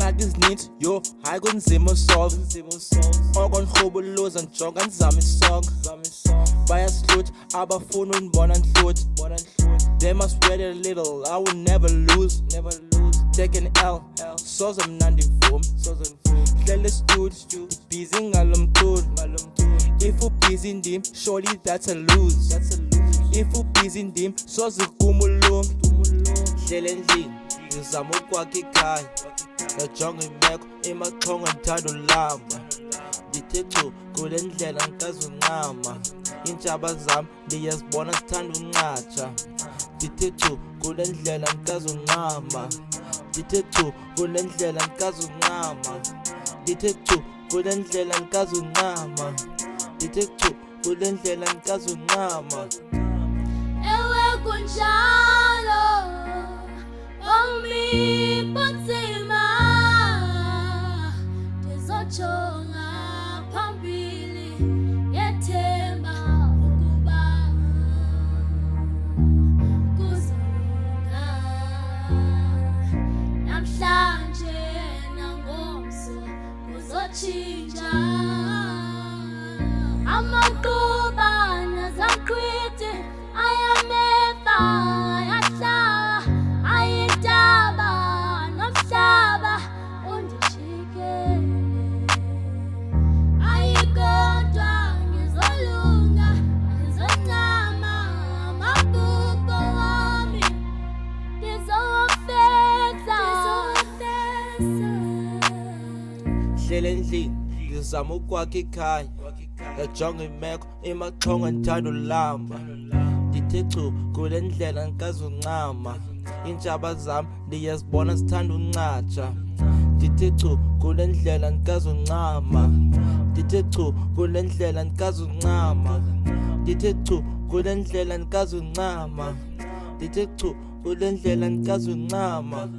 ingxaki ezininzi yo hayi kunzima solve okonrhubuluza njonga ndizama isonga bayaslutha abafuna undibona ndihluthi they must wait a little I will never lose take an L soze mna ndivuma hlele studio busy ngalo mculo if ubusy ndim surely that's a lose if ubusy ndim soze kumulunga hlele endlini ngizama ukwakha ikhaya ndajonga imeko imaxhongo ndithanda ulamba ndithe chu kule ndlela ngikaze uncama iintshaba zam ndiyazibona zithanda unqatsha ndithe chu kule ndlela ngikaze uncama ndithe chu kule ndlela ngikaze uncama ndithe chu kule ndlela ngikaze uncama ndithe chu kule ndlela ngikaze uncama ewe kunjalo ongiphonzima ndizojonga phambili yethemba ukuba kuzolunga namhlanje nangomso kuzotshintsha amaquba nazaqhwithi ayamefa ayahlaba ayintaba nomhlaba undijikele ayikodwa ngizolunga ngizoncama amaphupho wami ndizowafeza hlele endlini ngizama ukwakha ikhaya ndajonga imeko imaxhongo ndithanda ulamba ndithe chu kule ndlela ngikaze uncama iintshaba zam ndiyazibona zithanda unqatsha ndithe chu kule ndlela ngikaze uncama ndithe chu kule ndlela ngikaze uncama ndithe chu kule ndlela ngikaze uncama ndithe chu kule ndlela ngikaze uncama